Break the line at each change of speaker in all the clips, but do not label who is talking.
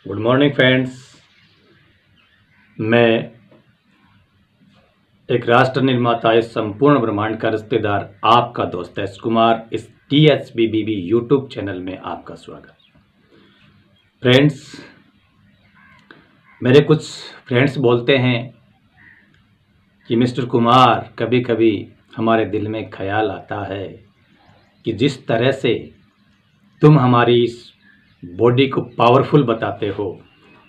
Good morning friends. मैं एक राष्ट्र निर्माता, इस संपूर्ण ब्रह्मांड का रिश्तेदार, आपका दोस्त एस कुमार, इस TSBBB यूट्यूब चैनल में आपका स्वागत। फ्रेंड्स, मेरे कुछ फ्रेंड्स बोलते हैं कि मिस्टर कुमार, कभी कभी हमारे दिल में ख्याल आता है कि जिस तरह से तुम हमारी इस बॉडी को पावरफुल बताते हो,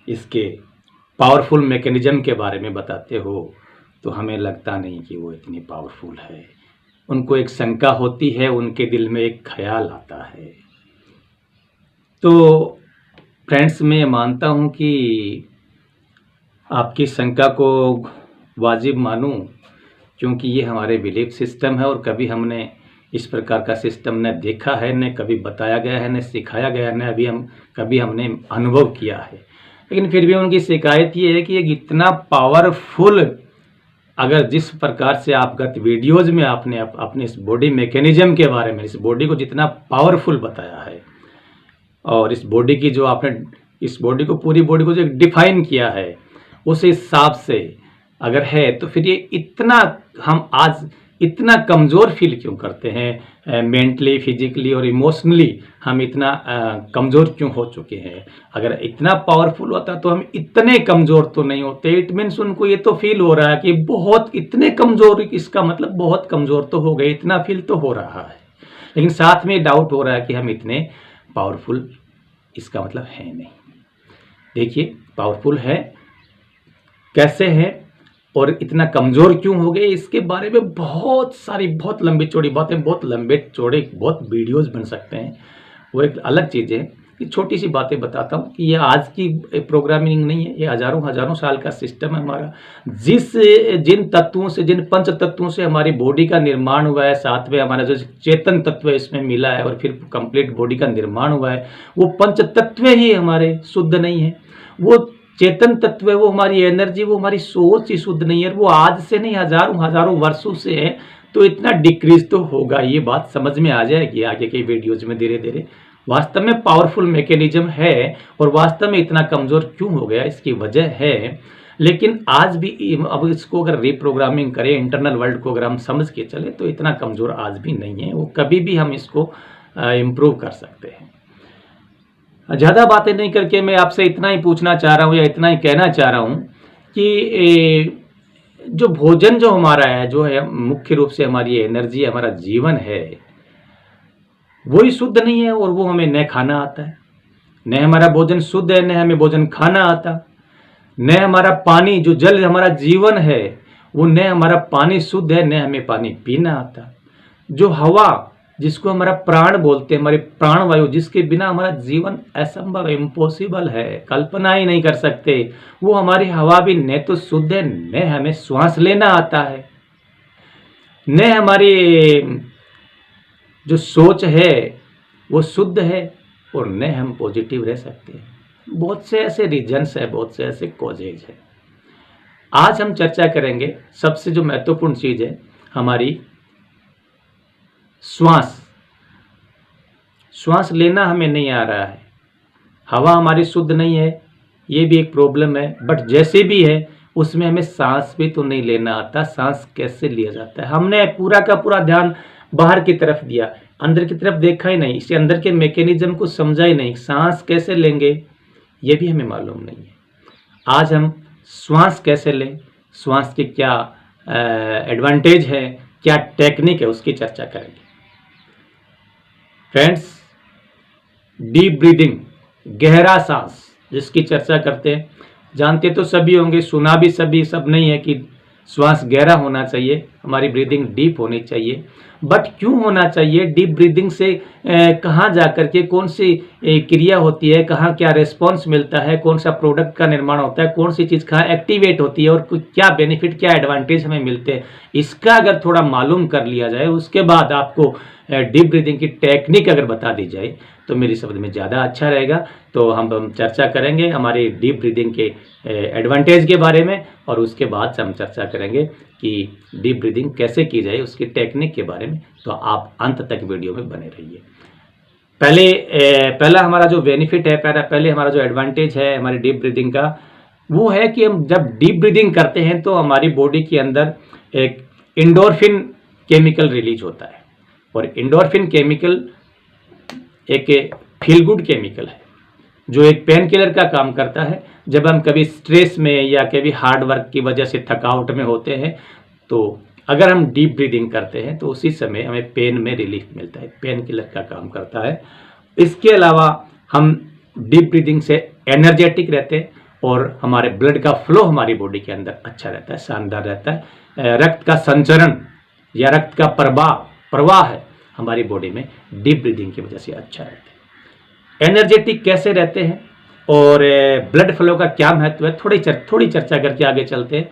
इसके पावरफुल मैकेनिज्म के बारे में बताते हो, तो हमें लगता नहीं कि वो इतनी पावरफुल है। उनको एक शंका होती है, उनके दिल में एक ख्याल आता है। तो फ्रेंड्स, मैं मानता हूँ कि आपकी शंका को वाजिब मानूं, क्योंकि ये हमारे बिलीफ सिस्टम है और कभी हमने इस प्रकार का सिस्टम न देखा है, न कभी बताया गया है, न सिखाया गया है, न कभी हमने अनुभव किया है। लेकिन फिर भी उनकी शिकायत ये है कि ये इतना पावरफुल, अगर जिस प्रकार से आप गत वीडियोज़ में आपने अपने इस बॉडी मैकेनिज्म के बारे में, इस बॉडी को जितना पावरफुल बताया है और इस बॉडी की जो आपने इस बॉडी को, पूरी बॉडी को जो डिफाइन किया है, उस हिसाब से अगर है तो फिर ये इतना, हम आज इतना कमज़ोर फील क्यों करते हैं? मेंटली, फिजिकली और इमोशनली हम इतना कमज़ोर क्यों हो चुके हैं? अगर इतना पावरफुल होता तो हम इतने कमज़ोर तो नहीं होते। इट मीन्स उनको ये तो फील हो रहा है कि बहुत इतने कमज़ोर, इसका मतलब बहुत कमज़ोर तो हो गए, इतना फील तो हो रहा है। लेकिन साथ में डाउट हो रहा है कि हम इतने पावरफुल, इसका मतलब है नहीं। देखिए, पावरफुल है, कैसे है और इतना कमज़ोर क्यों हो गए, इसके बारे में बहुत सारी, बहुत लंबी चौड़ी बातें, बहुत लंबे चौड़े बहुत वीडियोस बन सकते हैं। वो एक अलग चीज़ है कि छोटी सी बातें बताता हूँ कि ये आज की प्रोग्रामिंग नहीं है, ये हज़ारों हज़ारों साल का सिस्टम है हमारा। जिन तत्वों से, जिन पंच तत्वों से हमारी बॉडी का निर्माण हुआ है, साथ में हमारा जो चेतन तत्व इसमें मिला है और फिर कंप्लीट बॉडी का निर्माण हुआ है, वो पंच तत्व ही हमारे शुद्ध नहीं है। वो चेतन तत्व है, वो हमारी एनर्जी, वो हमारी सोच ही शुद्ध नहीं है। वो आज से नहीं, हजारों हजारों वर्षों से है, तो इतना डिक्रीज तो होगा। ये बात समझ में आ जाएगी आगे के वीडियोज में धीरे धीरे। वास्तव में पावरफुल मैकेनिज्म है और वास्तव में इतना कमज़ोर क्यों हो गया, इसकी वजह है। लेकिन आज भी अब इसको अगर रीप्रोग्रामिंग करें, इंटरनल वर्ल्ड को अगर हम समझ के चले, तो इतना कमज़ोर आज भी नहीं है। वो कभी भी हम इसको इम्प्रूव कर सकते हैं। ज़्यादा बातें नहीं करके मैं आपसे इतना ही पूछना चाह रहा हूँ या इतना ही कहना चाह रहा हूँ कि जो भोजन जो हमारा है, जो है मुख्य रूप से हमारी एनर्जी, हमारा जीवन है, वो ही शुद्ध नहीं है और वो हमें न खाना आता है। न हमारा भोजन शुद्ध है, न हमें भोजन खाना आता, न हमारा पानी, जो जल हमारा जीवन है, वो न हमारा पानी शुद्ध है, न हमें पानी पीना आता। जो हवा, जिसको हमारा प्राण बोलते हैं, हमारे प्राण वायु, जिसके बिना हमारा जीवन असंभव, इम्पॉसिबल है, कल्पना ही नहीं कर सकते, वो हमारी हवा भी न तो शुद्ध है, न हमें श्वास लेना आता है, न हमारी जो सोच है वो शुद्ध है और न हम पॉजिटिव रह सकते हैं। बहुत से ऐसे रीजन्स है, बहुत से ऐसे कॉजेज है। आज हम चर्चा करेंगे सबसे जो महत्वपूर्ण चीज़ है, हमारी श्वास लेना हमें नहीं आ रहा है, हवा हमारी शुद्ध नहीं है, ये भी एक प्रॉब्लम है। बट जैसे भी है, उसमें हमें सांस भी तो नहीं लेना आता। सांस कैसे लिया जाता है? हमने पूरा का पूरा ध्यान बाहर की तरफ दिया, अंदर की तरफ देखा ही नहीं, इसे अंदर के मैकेनिज्म को समझा ही नहीं। सांस कैसे लेंगे ये भी हमें मालूम नहीं है। आज हम श्वास कैसे लें, श्वास के क्या एडवांटेज है, क्या टेक्निक है, उसकी चर्चा करेंगे। फ्रेंड्स, डीप ब्रीदिंग, गहरा सांस, जिसकी चर्चा करते हैं, जानते तो सभी होंगे, सुना भी सभी, सब नहीं है कि श्वास गहरा होना चाहिए, हमारी ब्रीदिंग डीप होनी चाहिए। बट क्यों होना चाहिए? डीप ब्रीदिंग से कहाँ जा कर के कौन सी क्रिया होती है, कहाँ क्या रिस्पॉन्स मिलता है, कौन सा प्रोडक्ट का निर्माण होता है, कौन सी चीज़ कहाँ एक्टिवेट होती है और क्या बेनिफिट, क्या एडवांटेज हमें मिलते हैं, इसका अगर थोड़ा मालूम कर लिया जाए, उसके बाद आपको डीप ब्रीदिंग की टेक्निक अगर बता दी जाए, तो मेरी शब्द में ज़्यादा अच्छा रहेगा। तो हम चर्चा करेंगे हमारी डीप ब्रीदिंग के एडवांटेज के बारे में, और उसके बाद हम चर्चा करेंगे कि डीप ब्रीदिंग कैसे की जाए, उसकी टेक्निक के बारे में। तो आप अंत तक वीडियो में बने रहिए। पहला हमारा जो बेनिफिट है, पहले हमारा जो एडवांटेज है हमारी डीप ब्रीदिंग का, वो है कि हम जब डीप ब्रीदिंग करते हैं तो हमारी बॉडी के अंदर एक एंडोर्फिन केमिकल रिलीज होता है। और एंडोर्फिन केमिकल एक फील गुड केमिकल है जो एक पेन किलर का काम करता है। जब हम कभी स्ट्रेस में या कभी हार्ड वर्क की वजह से थकावट में होते हैं तो अगर हम डीप ब्रीदिंग करते हैं तो उसी समय हमें पेन में रिलीफ मिलता है, पेन किलर का काम करता है। इसके अलावा हम डीप ब्रीदिंग से एनर्जेटिक रहते हैं और हमारे ब्लड का फ्लो हमारी बॉडी के अंदर अच्छा रहता है, शानदार रहता है। रक्त का संचरण या रक्त का प्रवाह है हमारी बॉडी में डीप ब्रीदिंग की वजह से अच्छा रहता है। एनर्जेटिक कैसे रहते हैं और ब्लड फ्लो का क्या महत्व है, थोड़ी चर्चा करके आगे चलते हैं।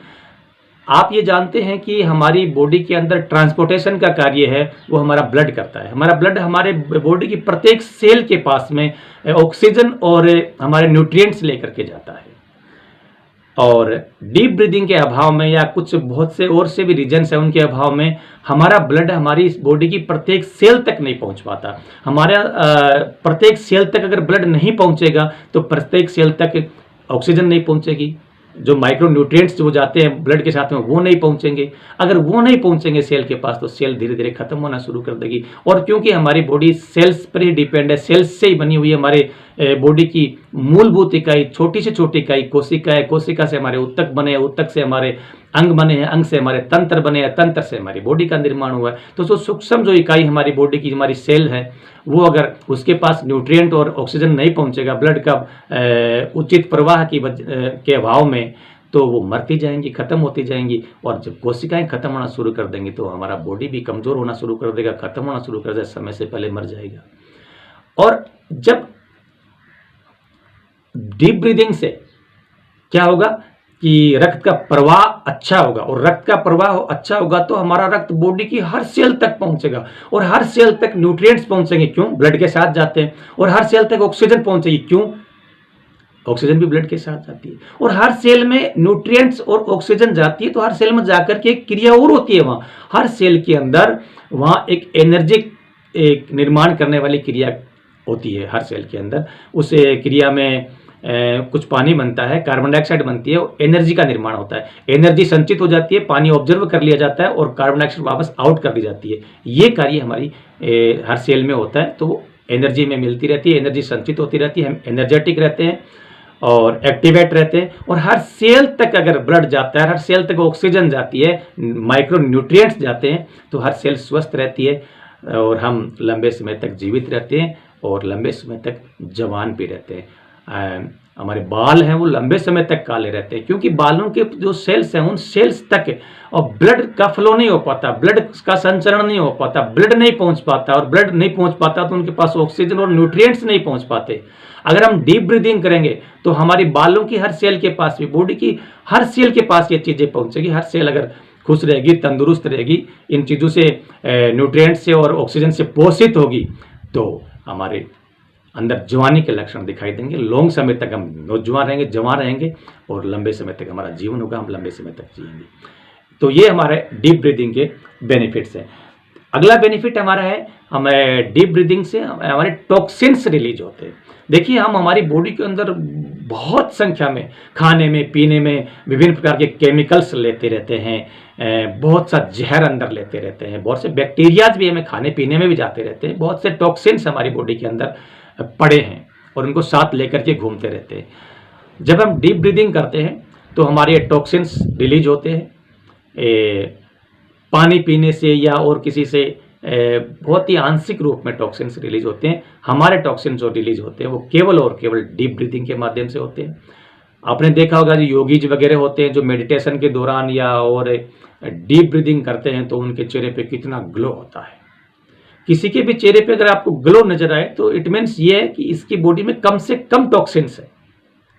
आप ये जानते हैं कि हमारी बॉडी के अंदर ट्रांसपोर्टेशन का कार्य है वो हमारा ब्लड करता है। हमारा ब्लड हमारे बॉडी की प्रत्येक सेल के पास में ऑक्सीजन और हमारे न्यूट्रिएंट्स लेकर के जाता है। और डीप ब्रीदिंग के अभाव में या कुछ बहुत से और से भी रीजन्स है, उनके अभाव में हमारा ब्लड हमारी बॉडी की प्रत्येक सेल तक नहीं पहुंच पाता। हमारा प्रत्येक सेल तक अगर ब्लड नहीं पहुंचेगा तो प्रत्येक सेल तक ऑक्सीजन नहीं पहुंचेगी, जो माइक्रो न्यूट्रिएंट्स जो जाते हैं ब्लड के साथ में वो नहीं पहुंचेंगे। अगर वो नहीं पहुंचेंगे सेल के पास तो सेल धीरे धीरे खत्म होना शुरू कर देगी। और क्योंकि हमारी बॉडी सेल्स पर ही डिपेंड है, सेल्स से ही बनी हुई है, हमारे बॉडी की मूलभूत इकाई छोटी से छोटी इकाई कोशिका है, कोशिका से हमारे उत्तक बने हैं, उत्तक से हमारे अंग बने हैं, अंग से हमारे तंत्र बने हैं, तंत्र से हमारी बॉडी का निर्माण हुआ है। तो जो सूक्ष्म जो इकाई हमारी बॉडी की हमारी सेल है वो अगर उसके पास न्यूट्रिएंट और ऑक्सीजन नहीं पहुंचेगा ब्लड का उचित प्रवाह के अभाव में, तो वो मरती जाएंगी, खत्म होती जाएंगी। और जब कोशिकाएं खत्म होना शुरू कर देंगी तो हमारा बॉडी भी कमजोर होना शुरू कर देगा, खत्म होना शुरू कर देगा, समय से पहले मर जाएगा। और जब डीप ब्रीदिंग से क्या होगा कि रक्त का प्रवाह अच्छा होगा, और रक्त का प्रवाह अच्छा होगा तो हमारा रक्त बॉडी की हर सेल तक पहुंचेगा और हर सेल तक न्यूट्रिएंट्स पहुंचेंगे, क्यों, ब्लड के साथ जाते हैं। और हर सेल तक ऑक्सीजन पहुंचेगी, क्यों, ऑक्सीजन भी ब्लड के साथ जाती है। और हर सेल में न्यूट्रिएंट्स और ऑक्सीजन जाती है तो हर सेल में जाकर के एक क्रिया और होती है, वहां हर सेल के अंदर वहां एक एनर्जी एक निर्माण करने वाली क्रिया होती है हर सेल के अंदर। उस क्रिया में कुछ पानी बनता है, कार्बन डाइऑक्साइड बनती है, एनर्जी का निर्माण होता है, एनर्जी संचित हो जाती है, पानी ऑब्जर्व कर लिया जाता है और कार्बन डाइऑक्साइड वापस आउट कर दी जाती है। ये कार्य हमारी हर सेल में होता है। तो एनर्जी में मिलती रहती है, एनर्जी संचित होती रहती है, हम एनर्जेटिक रहते हैं और एक्टिवेट रहते हैं। और हर सेल तक अगर ब्लड जाता है, हर सेल तक ऑक्सीजन जाती है, माइक्रो न्यूट्रिएंट्स जाते हैं तो हर सेल स्वस्थ रहती है और हम लंबे समय तक जीवित रहते हैं और लंबे समय तक जवान भी रहते हैं। हमारे बाल हैं वो लंबे समय तक काले रहते हैं क्योंकि बालों के जो सेल्स हैं उन सेल्स तक और ब्लड का फ्लो नहीं हो पाता, ब्लड का संचरण नहीं हो पाता, ब्लड नहीं पहुंच पाता, और ब्लड नहीं पहुंच पाता तो उनके पास ऑक्सीजन और न्यूट्रिएंट्स नहीं पहुंच पाते। अगर हम डीप ब्रीदिंग करेंगे तो हमारी बालों की हर सेल के पास भी, बॉडी की हर सेल के पास ये चीजें पहुंचेगी। हर सेल अगर खुश रहेगी, तंदुरुस्त रहेगी, इन चीजों से न्यूट्रिएंट से और ऑक्सीजन से पोषित होगी तो हमारे अंदर जवानी के लक्षण दिखाई देंगे। लॉन्ग समय तक हम नौजवान रहेंगे, जवान रहेंगे और लंबे समय तक हमारा जीवन होगा, हम लंबे समय तक जिएंगे। तो ये हमारे डीप ब्रीदिंग के बेनिफिट्स हैं। अगला बेनिफिट हमारा है, हमें डीप ब्रीदिंग से हमारे टॉक्सिन्स रिलीज होते हैं। देखिए हम हमारी बॉडी के अंदर बहुत संख्या में खाने में पीने में विभिन्न प्रकार के केमिकल्स लेते रहते हैं, बहुत सा जहर अंदर लेते रहते हैं, बहुत से बैक्टीरियाज भी हमें खाने पीने में भी जाते रहते हैं, बहुत से टॉक्सिन्स हमारी बॉडी के अंदर पड़े हैं और उनको साथ लेकर के घूमते रहते हैं। जब हम डीप ब्रीदिंग करते हैं तो हमारे टॉक्सिन्स रिलीज होते हैं। पानी पीने से या और किसी से बहुत ही आंशिक रूप में टॉक्सिन्स रिलीज होते हैं। हमारे टॉक्सिन्स जो रिलीज होते हैं वो केवल और केवल डीप ब्रीदिंग के माध्यम से होते हैं। आपने देखा होगा जो योगीज वगैरह होते हैं जो मेडिटेशन के दौरान या और डीप ब्रीदिंग करते हैं तो उनके चेहरे पे कितना ग्लो होता है। किसी के भी चेहरे पे अगर आपको ग्लो नजर आए तो इट मीन्स ये है कि इसकी बॉडी में कम से कम टॉक्सिन्स है।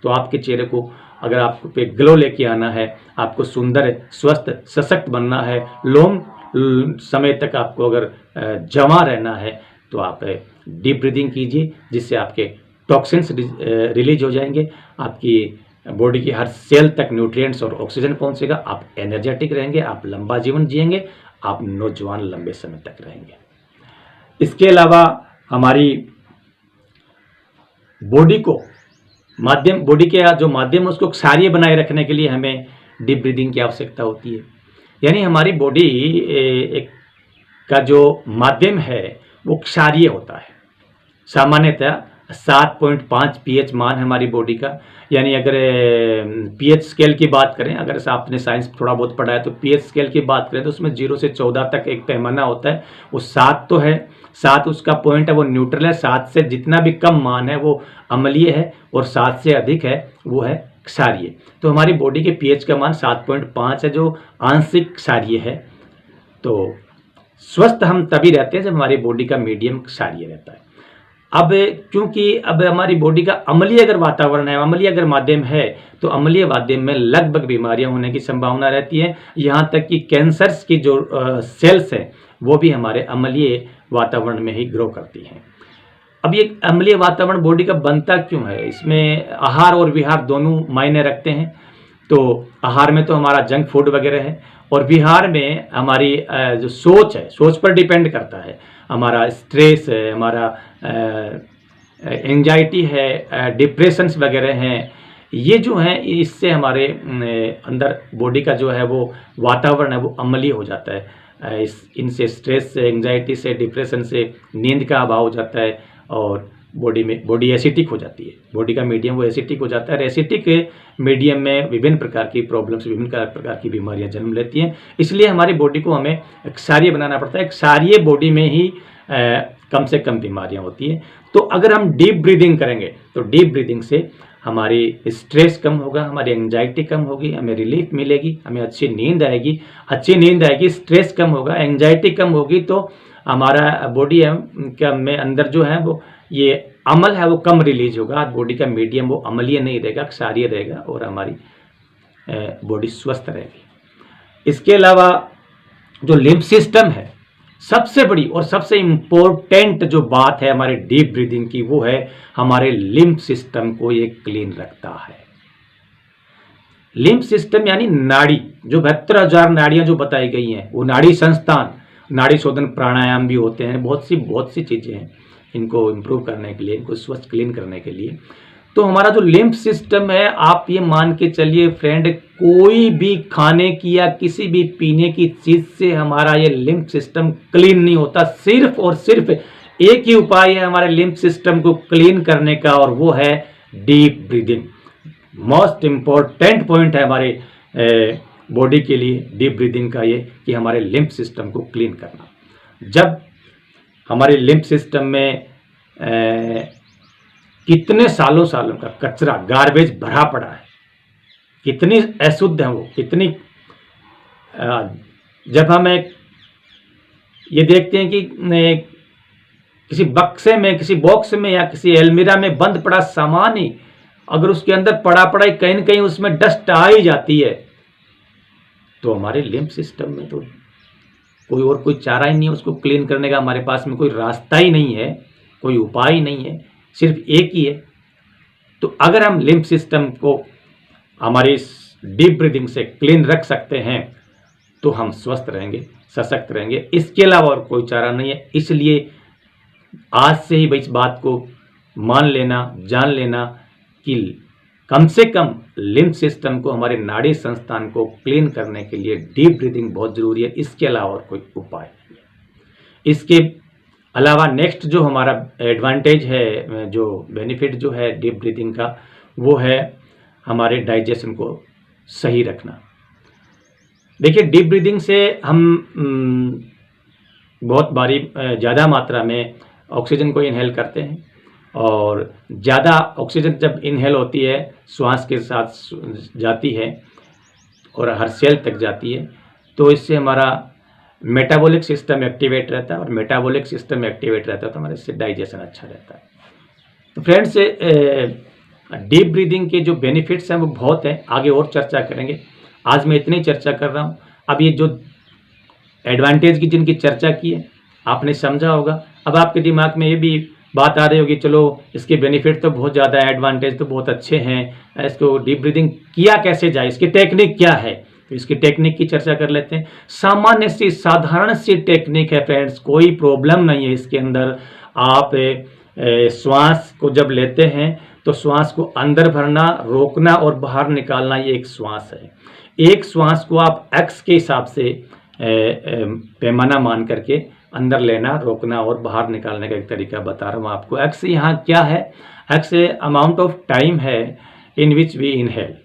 तो आपके चेहरे को अगर आपको पे ग्लो लेके आना है, आपको सुंदर स्वस्थ सशक्त बनना है, लॉन्ग समय तक आपको अगर जमा रहना है तो आप डीप ब्रीदिंग कीजिए, जिससे आपके टॉक्सिन्स रिलीज हो जाएंगे, आपकी बॉडी की हर सेल तक न्यूट्रिएंट्स और ऑक्सीजन पहुंचेगा, आप एनर्जेटिक रहेंगे, आप लंबा जीवन जिएंगे, आप नौजवान लंबे समय तक रहेंगे। इसके अलावा हमारी बॉडी को बॉडी के जो माध्यम है उसको क्षारीय बनाए रखने के लिए हमें डीप ब्रीदिंग की आवश्यकता होती है। यानी हमारी बॉडी का जो माध्यम है वो क्षारीय होता है। सामान्यतः 7.5 pH मान है हमारी बॉडी का। यानी अगर pH स्केल की बात करें, अगर आपने साइंस थोड़ा बहुत पढ़ा है तो pH स्केल की बात करें तो उसमें 0 से 14 तक एक पैमाना होता है। वो 7 तो है, 7 उसका पॉइंट है, वो न्यूट्रल है। 7 से जितना भी कम मान है वो अम्लीय है और 7 से अधिक है वो है क्षारीय। तो हमारी बॉडी के pH का मान 7.5 है जो आंशिक क्षारीय है। तो स्वस्थ हम तभी रहते हैं जब हमारी बॉडी का मीडियम क्षारीय रहता है। अब क्योंकि अब हमारी बॉडी का अम्लीय अगर वातावरण है, अम्लीय अगर माध्यम है, तो अम्लीय माध्यम में लगभग बीमारियां होने की संभावना रहती है। यहाँ तक कि कैंसर्स की जो सेल्स हैं वो भी हमारे अम्लीय वातावरण में ही ग्रो करती हैं। अब ये अम्लीय वातावरण बॉडी का बनता क्यों है? इसमें आहार और विहार दोनों मायने रखते हैं। तो आहार में तो हमारा जंक फूड वगैरह है, और विहार में हमारी जो सोच है, सोच पर डिपेंड करता है। हमारा स्ट्रेस है, हमारा एंजाइटी है, डिप्रेशंस वगैरह हैं, ये जो हैं इससे हमारे अंदर बॉडी का जो है वो वातावरण है वो अम्लीय हो जाता है। इनसे स्ट्रेस से, एंजाइटी से, डिप्रेशन से नींद का अभाव हो जाता है और बॉडी एसिटिक हो जाती है। बॉडी का मीडियम वो एसिटिक हो जाता है और एसिटिक मीडियम में विभिन्न प्रकार की प्रॉब्लम्स, विभिन्न प्रकार की बीमारियां जन्म लेती हैं। इसलिए हमारी बॉडी को हमें क्षारीय बनाना पड़ता है। क्षारीय बॉडी में ही कम से कम बीमारियां होती हैं। तो अगर हम डीप ब्रीदिंग करेंगे तो डीप ब्रीदिंग से हमारी स्ट्रेस कम होगा, हमारी एंजाइटी कम होगी, हमें रिलीफ मिलेगी, हमें अच्छी नींद आएगी। अच्छी नींद आएगी, स्ट्रेस कम होगा, एंजाइटी कम होगी, तो हमारा बॉडी में अंदर जो है वो ये अम्ल है वो कम रिलीज होगा। बॉडी का मीडियम वो अम्लीय नहीं रहेगा, क्षारीय रहेगा और हमारी बॉडी स्वस्थ रहेगी। इसके अलावा जो लिम्फ सिस्टम है, सबसे बड़ी और सबसे इम्पोर्टेंट जो बात है हमारे डीप ब्रीदिंग की, वो है हमारे लिम्फ सिस्टम को ये क्लीन रखता है। लिम्फ सिस्टम यानी नाड़ी, जो 72,000 नाड़ियां जो बताई गई हैं, वो नाड़ी संस्थान, नाड़ी शोधन प्राणायाम भी होते हैं, बहुत सी चीजें हैं इनको इम्प्रूव करने के लिए, इनको स्वस्थ क्लीन करने के लिए। तो हमारा जो लिम्फ सिस्टम है, आप ये मान के चलिए फ्रेंड, कोई भी खाने की या किसी भी पीने की चीज से हमारा ये लिम्फ सिस्टम क्लीन नहीं होता। सिर्फ और सिर्फ एक ही उपाय है हमारे लिम्फ सिस्टम को क्लीन करने का, और वो है deep breathing. Most important point है हमारे बॉडी के लिए डीप ब्रीदिंग का ये, कि हमारे लिम्फ सिस्टम को क्लीन करना। जब हमारे लिम्फ सिस्टम में कितने सालों का कचरा, गार्बेज भरा पड़ा है, कितनी अशुद्ध है वो, कितनी जब हम ये देखते हैं कि किसी बक्से में, किसी बॉक्स में या किसी अलमीरा में बंद पड़ा सामान ही अगर उसके अंदर पड़ा ही कहीं न कहीं उसमें डस्ट आ ही जाती है, तो हमारे लिम्फ सिस्टम में तो कोई चारा ही नहीं है उसको क्लीन करने का। हमारे पास में कोई रास्ता ही नहीं है, कोई उपाय ही नहीं है, सिर्फ एक ही है। तो अगर हम लिम्फ सिस्टम को हमारी डीप ब्रीदिंग से क्लीन रख सकते हैं तो हम स्वस्थ रहेंगे, सशक्त रहेंगे। इसके अलावा और कोई चारा नहीं है। इसलिए आज से ही इस बात को मान लेना, जान लेना कि कम से कम लिम्फ सिस्टम को, हमारे नाड़ी संस्थान को क्लीन करने के लिए डीप ब्रीदिंग बहुत जरूरी है। इसके अलावा और कोई उपाय नहीं है। इसके अलावा नेक्स्ट जो हमारा एडवांटेज है, जो बेनिफिट जो है डीप ब्रीदिंग का, वो है हमारे डाइजेशन को सही रखना। देखिए, डीप ब्रीदिंग से हम बहुत बारी ज़्यादा मात्रा में ऑक्सीजन को इनहेल करते हैं, और ज़्यादा ऑक्सीजन जब इनहेल होती है, श्वास के साथ जाती है और हर सेल तक जाती है, तो इससे हमारा मेटाबॉलिक सिस्टम एक्टिवेट रहता है, और मेटाबॉलिक सिस्टम एक्टिवेट रहता है तो हमारे इससे डाइजेशन अच्छा रहता है। तो फ्रेंड्स, डीप ब्रीदिंग के जो बेनिफिट्स हैं वो बहुत हैं, आगे और चर्चा करेंगे। आज मैं इतनी चर्चा कर रहा हूँ। अब ये जो एडवांटेज की जिनकी चर्चा की है आपने समझा होगा। अब आपके दिमाग में ये भी बात आ रही होगी, चलो इसके बेनिफिट तो बहुत ज़्यादा है, एडवांटेज तो बहुत अच्छे हैं, इसको डीप ब्रीदिंग किया कैसे जाए, इसकी टेक्निक क्या है, तो इसकी टेक्निक की चर्चा कर लेते हैं। सामान्य सी, साधारण सी टेक्निक है फ्रेंड्स, कोई प्रॉब्लम नहीं है इसके अंदर। आप श्वास को जब लेते हैं तो श्वास को अंदर भरना, रोकना और बाहर निकालना, ये एक श्वास है। एक श्वास को आप एक्स के हिसाब से पैमाना मान करके अंदर लेना, रोकना और बाहर निकालने का एक तरीका बता रहा हूँ आपको। एक्स यहाँ क्या है? एक्स अमाउंट ऑफ टाइम है इन विच वी इनहेल।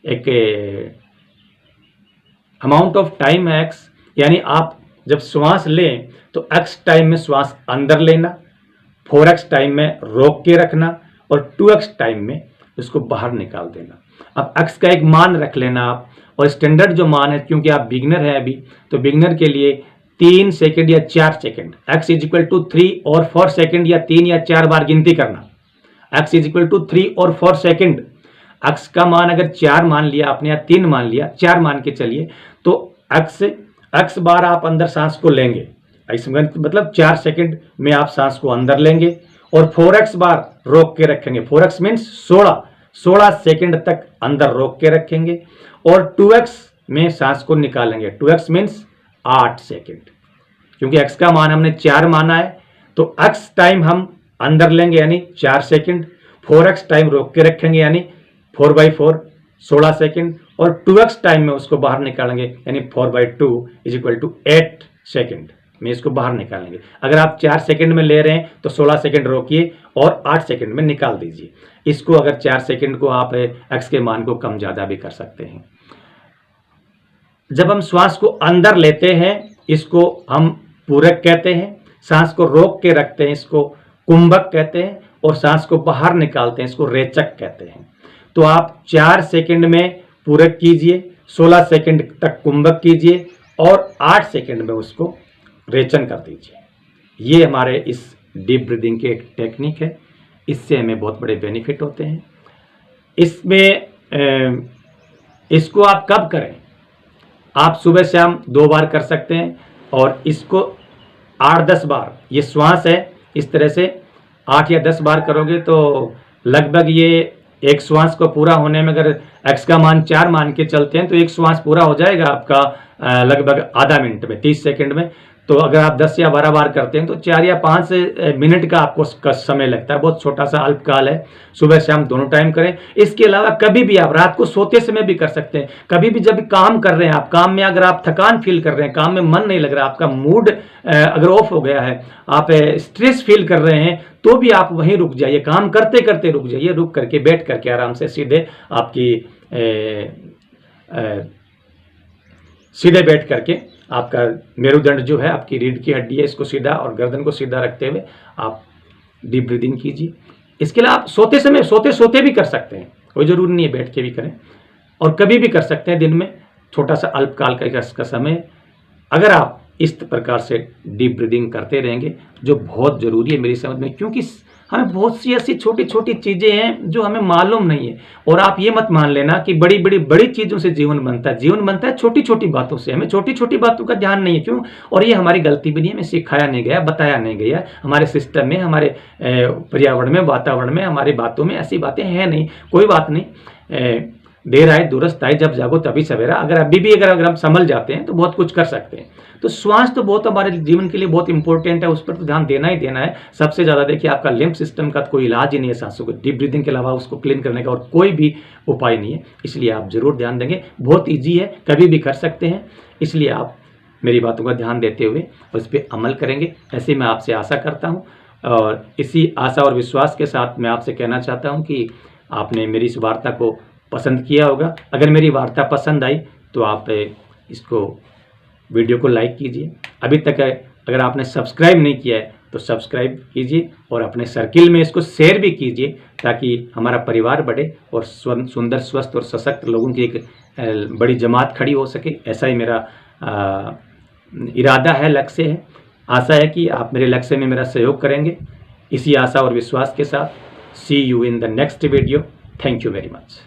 एक अमाउंट ऑफ टाइम है एक्स, यानी आप जब श्वास लें तो एक्स टाइम में श्वास अंदर लेना, 4x टाइम में रोक के रखना और 2x टाइम में उसको बाहर निकाल देना। अब एक्स का एक मान रख लेना आप, और स्टैंडर्ड जो मान है, क्योंकि आप बिगनर है अभी, तो बिगनर के लिए 3 सेकंड या 4 सेकंड, x इज टू 3 और 4 सेकंड या 3 या 4 बार गिनती करना। x इज टू 3 और 4 सेकंड। x का मान अगर 4 मान लिया आपने या 3 मान लिया, 4 मान के चलिए, तो x बार आप अंदर सांस को लेंगे, मतलब 4 सेकंड में आप सांस को अंदर लेंगे और 4x बार रोक के रखेंगे। 4x मीन्स 16 सेकंड तक अंदर रोक के रखेंगे और 2x में सांस को निकालेंगे। 2x means 8 second. क्योंकि x का मान हमने 4 माना है, तो x टाइम हम अंदर लेंगे यानी 4 सेकंड, 4x टाइम रोक के रखेंगे यानी 4/4 16 सेकंड और 2x टाइम में उसको बाहर निकालेंगे यानी 4/2 इज इक्वल टू 8 सेकंड में इसको बाहर निकालेंगे। अगर आप 4 सेकंड में ले रहे हैं तो 16 सेकंड रोकिए और 8 सेकंड में निकाल दीजिए। इसको अगर 4 सेकंड को आप x के मान को कम ज़्यादा भी कर सकते हैं। जब हम श्वास को अंदर लेते हैं इसको हम पूरक कहते हैं, सांस को रोक के रखते हैं इसको कुंभक कहते हैं और सांस को बाहर निकालते हैं इसको रेचक कहते हैं। तो आप 4 सेकंड में पूरक कीजिए, 16 सेकंड तक कुंभक कीजिए और 8 सेकंड में उसको रेचन कर दीजिए। ये हमारे इस डीप ब्रीदिंग की एक टेक्निक है, इससे हमें बहुत बड़े बेनिफिट होते हैं। इसमें इसको आप कब करें? आप सुबह शाम 2 बार कर सकते हैं और इसको 8-10 बार, ये श्वास है, इस तरह से 8 या 10 बार करोगे तो लगभग ये एक श्वास को पूरा होने में, अगर x का मान 4 मान के चलते हैं तो एक श्वास पूरा हो जाएगा आपका लगभग आधा मिनट में, 30 सेकंड में। तो अगर आप 10 या 12 बार करते हैं तो 4 या 5 मिनट का आपको समय लगता है, बहुत छोटा सा अल्पकाल है। सुबह शाम दोनों टाइम करें। इसके अलावा कभी भी आप रात को सोते समय भी कर सकते हैं। कभी भी जब काम कर रहे हैं आप, काम में अगर आप थकान फील कर रहे हैं, काम में मन नहीं लग रहा, आपका मूड अगर ऑफ हो गया है, आप स्ट्रेस फील कर रहे हैं, तो भी आप वहीं रुक जाइए, काम करते करते रुक जाइए, रुक करके बैठ करके आराम से सीधे बैठ करके आपका मेरुदंड जो है, आपकी रीढ़ की हड्डी है, इसको सीधा और गर्दन को सीधा रखते हुए आप डीप ब्रीदिंग कीजिए। इसके लिए आप सोते समय सोते भी कर सकते हैं, कोई ज़रूरी नहीं है बैठ के भी करें, और कभी भी कर सकते हैं दिन में, छोटा सा अल्पकाल का समय। अगर आप इस प्रकार से डीप ब्रीदिंग करते रहेंगे, जो बहुत ज़रूरी है मेरी समझ में, क्योंकि हमें बहुत सी ऐसी छोटी छोटी चीज़ें हैं जो हमें मालूम नहीं है। और आप ये मत मान लेना कि बड़ी चीज़ों से जीवन बनता है। जीवन बनता है छोटी छोटी बातों से। हमें छोटी छोटी बातों का ध्यान नहीं है, क्यों? और ये हमारी गलती भी नहीं है, हमें सिखाया नहीं गया, बताया नहीं गया। हमारे सिस्टम में, हमारे पर्यावरण में, वातावरण में, हमारी बातों में ऐसी बातें हैं नहीं। कोई बात नहीं, देर आए दुरुस्त आए, जब जागो तभी सवेरा। अगर हम संभल जाते हैं तो बहुत कुछ कर सकते हैं। तो श्वास तो बहुत हमारे जीवन के लिए बहुत इंपॉर्टेंट है, उस पर तो ध्यान देना ही देना है। सबसे ज़्यादा देखिए, आपका लिम्फ सिस्टम का कोई इलाज ही नहीं है सांसों को, डीप ब्रीदिंग के अलावा उसको क्लीन करने का और कोई भी उपाय नहीं है। इसलिए आप ज़रूर ध्यान देंगे, बहुत ईजी है, कभी भी कर सकते हैं। इसलिए आप मेरी बातों का ध्यान देते हुए उस पर अमल करेंगे, ऐसे मैं आपसे आशा करता हूँ। और इसी आशा और विश्वास के साथ मैं आपसे कहना चाहता हूँ कि आपने मेरी इस वार्ता को पसंद किया होगा। अगर मेरी वार्ता पसंद आई तो आप इसको वीडियो को लाइक कीजिए। अभी तक अगर आपने सब्सक्राइब नहीं किया है तो सब्सक्राइब कीजिए और अपने सर्किल में इसको शेयर भी कीजिए, ताकि हमारा परिवार बढ़े और सुंदर, स्वस्थ और सशक्त लोगों की एक बड़ी जमात खड़ी हो सके। ऐसा ही मेरा इरादा है, लक्ष्य है। आशा है कि आप मेरे लक्ष्य में मेरा सहयोग करेंगे। इसी आशा और विश्वास के साथ see you in the next video. Thank you very much.